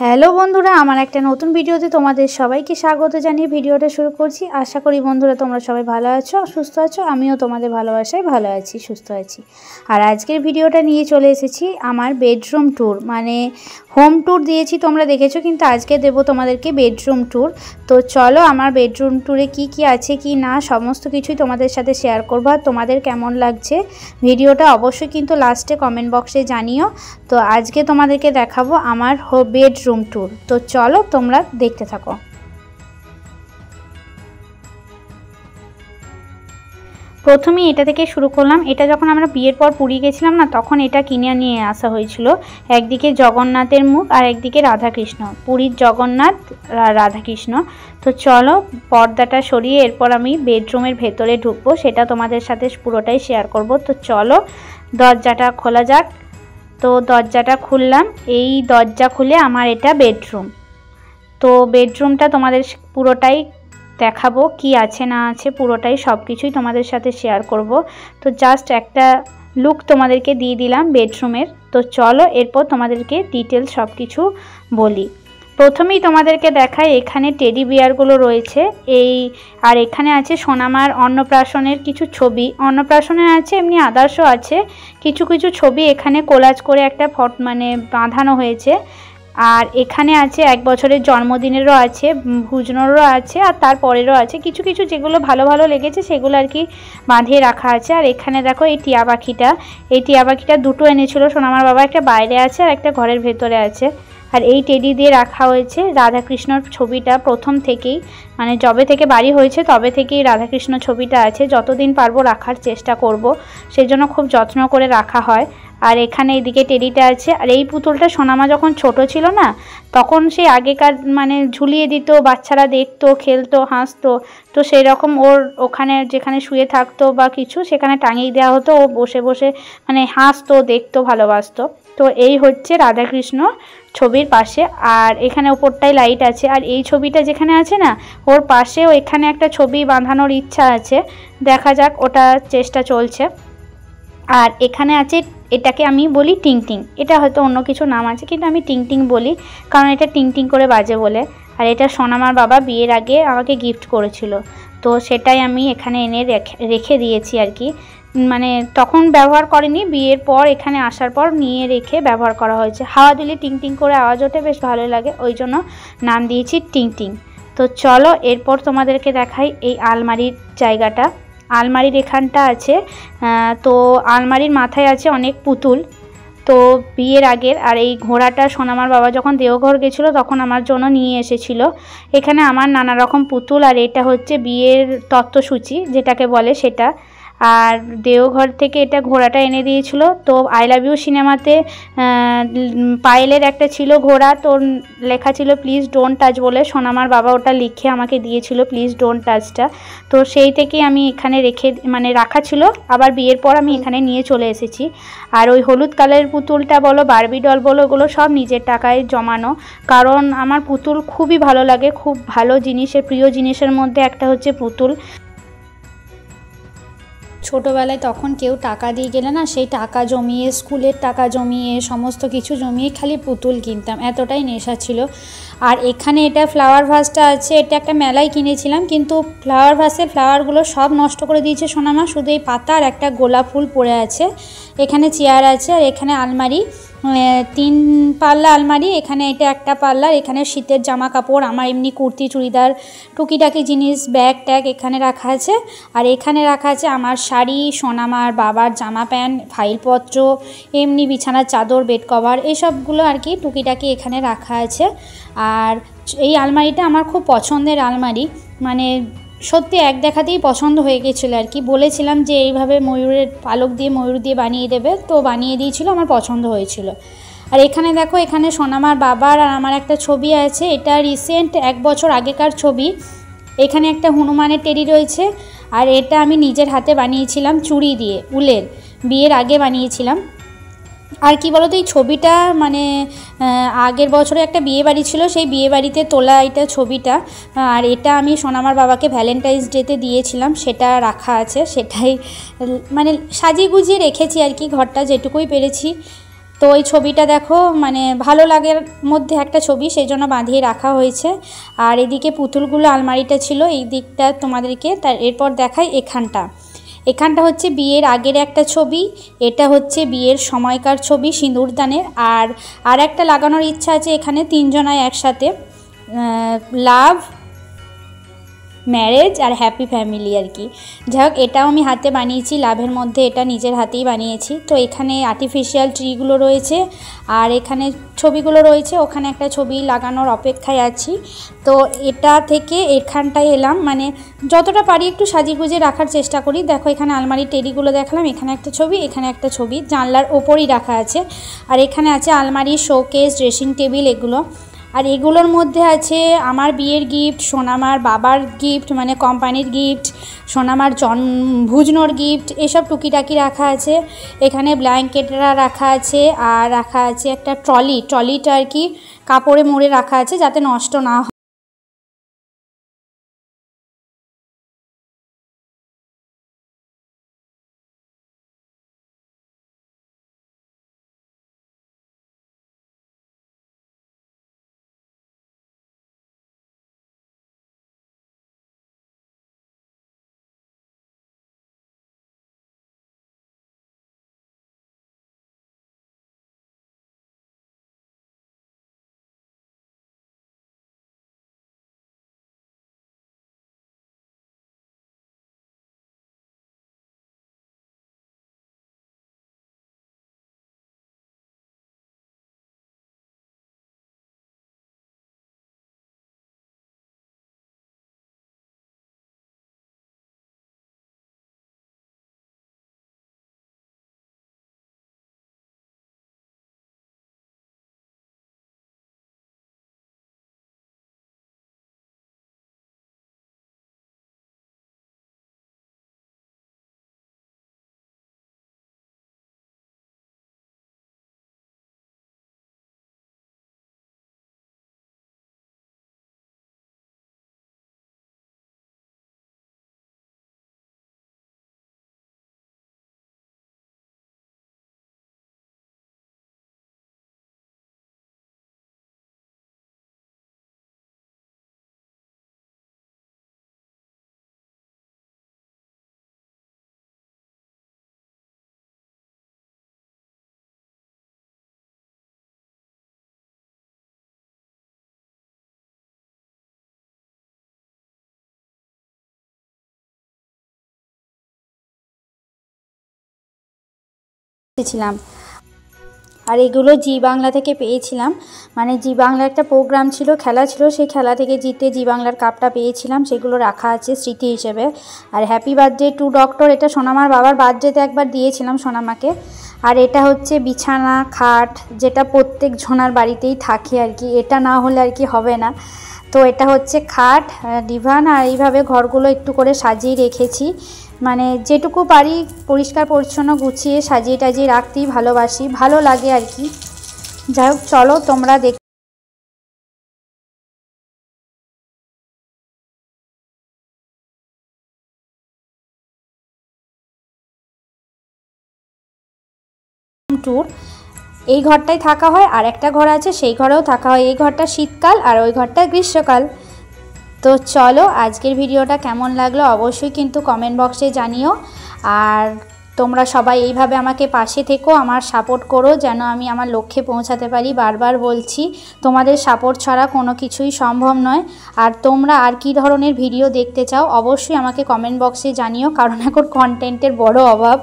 Hello বন্ধুরা, আমার একটা নতুন ভিডিওতে তোমাদের সবাইকে স্বাগত জানিয়ে ভিডিওটা শুরু করছি। আশা করি বন্ধুরা তোমরা সবাই ভালো আছো, সুস্থ আছো। আমিও তোমাদের ভালোবাসায় ভালো আছি, সুস্থ আছি। আর আজকের ভিডিওটা নিয়ে চলে এসেছি আমার বেডরুম ট্যুর, মানে হোম ট্যুর দিয়েছি তোমরা দেখেছো, কিন্তু আজকে দেবো তোমাদেরকে বেডরুম ট্যুর। তো চলো আমার বেডরুম ট্যুরে কি কি আছে কি না সমস্ত কিছুই তোমাদের সাথে শেয়ার করবো। আর তোমাদের কেমন লাগছে ভিডিওটা অবশ্যই কিন্তু লাস্টে কমেন্ট বক্সে জানিও। তো আজকে তোমাদেরকে দেখাবো আমার বেডরুম ট্যুর। তো চলো তোমরা দেখতে থাকো। প্রথমেই এটা থেকে শুরু করলাম। এটা যখন আমরা বিয়ের পর পুরী গেছিলাম না, তখন এটা কিনে নিয়ে আসা হয়েছিল। একদিকে জগন্নাথের মুখ আর একদিকে রাধাকৃষ্ণ, পুরীর জগন্নাথ রাধাকৃষ্ণ। তো চলো পর্দাটা সরিয়ে এরপর আমি বেডরুমের ভেতরে ঢুকবো, সেটা তোমাদের সাথে পুরোটাই শেয়ার করব। তো চলো দরজাটা খোলা যাক। তো দরজাটা খুললাম, এই দরজা খুলে আমার এটা বেডরুম। তো বেডরুমটা তোমাদের পুরোটাই দেখাবো, কি আছে না আছে পুরোটাই সব কিছুই তোমাদের সাথে শেয়ার করব। তো জাস্ট একটা লুক তোমাদেরকে দিয়ে দিলাম বেডরুমের। তো চলো এরপর তোমাদেরকে ডিটেলস সব কিছু বলি। প্রথমেই তোমাদেরকে দেখাই, এখানে টেডি বিয়ারগুলো রয়েছে আর এখানে আছে সোনামার অন্নপ্রাশনের কিছু ছবি। অন্নপ্রাশনের আছে, এমনি আদার্সও আছে কিছু কিছু ছবি এখানে কোলাজ করে একটা মানে বাঁধানো হয়েছে। আর এখানে আছে 1 বছরের জন্মদিনেরও আছে, ভুজনেরও আছে, আর তারপরেরও আছে কিছু কিছু যেগুলো ভালো ভালো লেগেছে সেগুলো আর কি বাঁধিয়ে রাখা আছে। আর এখানে দেখো এই টিয়া পাখিটা দুটো এনেছিল সোনামার বাবা, একটা বাইরে আছে আর একটা ঘরের ভেতরে আছে। আর এই টেডি দিয়ে রাখা হয়েছে রাধাকৃষ্ণর ছবিটা প্রথম থেকেই, মানে যবে থেকে বাড়ি হয়েছে তবে থেকেই রাধাকৃষ্ণ ছবিটা আছে। যতদিন পারবো রাখার চেষ্টা করব, সেজন্য খুব যত্ন করে রাখা হয়। আর এখানে এইদিকে টেডিটা আছে। আর এই পুতুলটা সোনামা যখন ছোট ছিল না, তখন সে আগেকার মানে ঝুলিয়ে দিত, বাচ্চারা দেখতো, খেলতো, হাসতো। তো সেই রকম ওর ওখানে যেখানে শুয়ে থাকতো বা কিছু সেখানে টাঙিয়ে দেওয়া হতো, ও বসে বসে মানে হাসতো, দেখতো, ভালোবাসতো। তো এই হচ্ছে রাধাকৃষ্ণ ছবির পাশে। আর এখানে ওপরটাই লাইট আছে। আর এই ছবিটা যেখানে আছে না, ওর পাশেও এখানে একটা ছবি বাঁধানোর ইচ্ছা আছে, দেখা যাক, ওটা চেষ্টা চলছে। আর এখানে আছে, এটাকে আমি বলি টিংটিং, এটা হয়তো অন্য কিছু নাম আছে কিন্তু আমি টিংটিং বলি, কারণ এটা টিংটিং করে বাজে বলে। আর এটা সোনামার বাবা বিয়ের আগে আমাকে গিফট করেছিল, তো সেটাই আমি এখানে এনে রেখে দিয়েছি আর কি। মানে তখন ব্যবহার করিনি, বিয়ের পর এখানে আসার পর নিয়ে রেখে ব্যবহার করা হয়েছে। হাওয়া দিলে টিংটিং করে আওয়াজ ওঠে, বেশ ভালো লাগে, ওই জন্য নাম দিয়েছি টিংটিং। তো চলো এরপর তোমাদেরকে দেখাই এই আলমারির জায়গাটা। আলমারির এখানটা আছে, তো আলমারির মাথায় আছে অনেক পুতুল, তো বিয়ের আগের। আর এই ঘোড়াটা সোনামার বাবা যখন দেওঘর গেছিলো তখন আমার জন্য নিয়ে এসেছিল। এখানে আমার নানা রকম পুতুল। আর এটা হচ্ছে বিয়ের তত্ত্বসূচি যেটাকে বলে সেটা। আর দেওঘর থেকে এটা ঘোড়াটা এনে দিয়েছিল। তো আই লাভ ইউ সিনেমাতে পায়েলের একটা ছিল ঘোড়া, তো লেখা ছিল প্লিজ ডোন্ট টাচ বলে, সোনামার বাবা ওটা লিখে আমাকে দিয়েছিল প্লিজ ডোন্ট টাচটা। তো সেই থেকেই আমি এখানে রাখা ছিল, আবার বিয়ের পর আমি এখানে নিয়ে চলে এসেছি। আর ওই হলুদ কালারের পুতুলটা বলো, বারবি ডল বলো, ওগুলো সব নিজের টাকায় জমানো, কারণ আমার পুতুল খুবই ভালো লাগে। খুব ভালো জিনিসের, প্রিয় জিনিসের মধ্যে একটা হচ্ছে পুতুল। ছোটোবেলায় তখন কেউ টাকা দিয়ে গেলে না, সেই টাকা জমিয়ে, স্কুলের টাকা জমিয়ে, সমস্ত কিছু জমিয়ে খালি পুতুল কিনতাম, এতটাই নেশা ছিল। আর এখানে এটা ফ্লাওয়ার ভাসটা আছে, এটা একটা মেলায় কিনেছিলাম, কিন্তু ফ্লাওয়ার ভাসে ফ্লাওয়ারগুলো সব নষ্ট করে দিয়েছে সোনামা, শুধু এই পাতা আর একটা গোলাপ ফুল পড়ে আছে। এখানে চেয়ার আছে। আর এখানে আলমারি, 3 পাল্লা আলমারি। এখানে এটা একটা পাল্লা, এখানে শীতের জামা কাপড়, আমার এমনি কুর্তি, চুড়িদার, টুকিটাকি জিনিস, ব্যাগ ট্যাগ এখানে রাখা আছে। আর এখানে রাখা আছে আমার শাড়ি, সোনামার বাবার জামা প্যান্ট, ফাইলপত্র, এমনি বিছানার চাদর, বেড কভার, এইসবগুলো আর কি টুকিটাকি এখানে রাখা আছে। আর এই আলমারিটা আমার খুব পছন্দের আলমারি, মানে সত্যি এক দেখাতেই পছন্দ হয়ে গেছিলো আর কি। বলেছিলাম যে এইভাবে ময়ূরের পালক দিয়ে, ময়ূর দিয়ে বানিয়ে দেবে, তো বানিয়ে দিয়েছিল, আমার পছন্দ হয়েছিল। আর এখানে দেখো, এখানে সোনামার বাবার আর আমার একটা ছবি আছে, এটা রিসেন্ট 1 বছর আগেকার ছবি। এখানে একটা হনুমানের টেডি রয়েছে। আর এটা আমি নিজের হাতে বানিয়েছিলাম চুড়ি দিয়ে, উলের, বিয়ের আগে বানিয়েছিলাম। আর কি বলতো, এই ছবিটা মানে আগের বছরে একটা বিয়ে বাড়ি ছিল, সেই বিয়ে বাড়িতে তোলা এটা ছবিটা। আর এটা আমি সোনামার বাবাকে ভ্যালেন্টাইন্স ডেতে দিয়েছিলাম, সেটা রাখা আছে, সেটাই মানে সাজিয়ে গুজিয়ে রেখেছি আর কি, ঘরটা যেটুকুই পেরেছি। তো ওই ছবিটা দেখো মানে ভালো লাগের মধ্যে একটা ছবি, সেই জন্য বাঁধিয়ে রাখা হয়েছে। আর এদিকে পুতুলগুলো আলমারিটা ছিল এই দিকটা তোমাদেরকে। তার এরপর দেখাই এখানটা হচ্ছে বিয়ের আগের একটা ছবি, এটা হচ্ছে বিয়ের সময়কার ছবি সিঁদুরদানের। আর একটা লাগানোর ইচ্ছা আছে এখানে তিনজনায় একসাথে, লাভ, ম্যারেজ আর হ্যাপি ফ্যামিলি আর কি। যাই হোক, এটাও আমি হাতে বানিয়েছি, লাভের মধ্যে এটা নিজের হাতেই বানিয়েছি। তো এখানে আর্টিফিশিয়াল ট্রিগুলো রয়েছে আর এখানে ছবিগুলো রয়েছে, ওখানে একটা ছবি লাগানোর অপেক্ষায় আছি। তো এটা থেকে এখানটায় এলাম, মানে যতটা পারি একটু সাজিয়ে গুজিয়ে রাখার চেষ্টা করি। দেখো এখানে আলমারির টেরিগুলো দেখালাম, এখানে একটা ছবি, এখানে একটা ছবি জানলার ওপরই রাখা আছে। আর এখানে আছে আলমারির শোকেস, ড্রেসিং টেবিল এগুলো। আর এগুলোর মধ্যে আছে আমার বিয়ের গিফট, সোনামার বাবার গিফট মানে কোম্পানির গিফট, সোনামার ভুজনোর গিফট, এসব টুকিটাকি রাখা আছে। এখানে ব্ল্যাঙ্কেটরা রাখা আছে আর রাখা আছে একটা ট্রলিটা আর কি কাপড়ে মুড়ে রাখা আছে যাতে নষ্ট না হয়। ছিলাম আর এগুলো জি বাংলা থেকে পেয়েছিলাম, মানে জি বাংলা একটা প্রোগ্রাম ছিল, খেলা ছিল, সেই খেলা থেকে জিতে জি বাংলার কাপটা পেয়েছিলাম, সেগুলো রাখা আছে স্মৃতি হিসেবে। আর হ্যাপি বার্থডে টু ডক্টর, এটা সোনামার বাবার বার্থডেতে একবার দিয়েছিলাম সোনামাকে। আর এটা হচ্ছে বিছানা খাট, যেটা প্রত্যেক জনার বাড়িতেই থাকে আর কি, এটা না হলে আর কি হবে না। তো এটা হচ্ছে খাট, ডিভান। আর এইভাবে ঘরগুলো একটু করে সাজিয়ে রেখেছি, মানে যেটুকু পারি পরিষ্কার পরিচ্ছন্ন গুছিয়ে সাজিয়ে টাজিয়ে রাখতেই ভালোবাসি, ভালো লাগে আর কি। যাই হোক, চলো তোমরা দেখ ট্যুর। এই ঘরটায় থাকা হয়, আর একটা ঘর আছে সেই ঘরেও থাকা হয়। এই ঘরটা শীতকাল আর ওই ঘরটা গ্রীষ্মকাল। তো চলো, আজকের ভিডিওটা কেমন লাগলো অবশ্যই কিন্তু কমেন্ট বক্সে জানিও। আর তোমরা সবাই এইভাবে আমাকে পাশে থেকো, আমার সাপোর্ট করো যেন আমি আমার লক্ষ্যে পৌঁছাতে পারি। বারবার বলছি, তোমাদের সাপোর্ট ছাড়া কোনো কিছুই সম্ভব নয়। আর তোমরা আর কি ধরনের ভিডিও দেখতে চাও অবশ্যই আমাকে কমেন্ট বক্সে জানিও, কারণ এখন কন্টেন্টের বড় অভাব।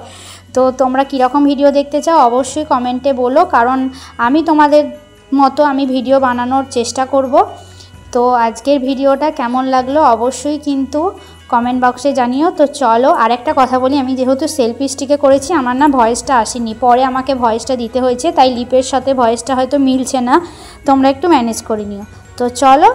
তো তোমরা কীরকম ভিডিও দেখতে চাও অবশ্যই কমেন্টে বলো, কারণ আমি তোমাদের মতো আমি ভিডিও বানানোর চেষ্টা করব। তো আজকের ভিডিওটা কেমন লাগলো অবশ্যই কিন্তু কমেন্ট বক্সে জানিও। তো চলো, আরেকটা কথা বলি, আমি যেহেতু সেলফি স্টিকে করেছি আমার না ভয়েসটা আসেনি, পরে আমাকে ভয়েসটা দিতে হয়েছে, তাই লিপের সাথে ভয়েসটা হয়তো মিলছে না, তোমরা একটু ম্যানেজ করে নিও। তো চলো।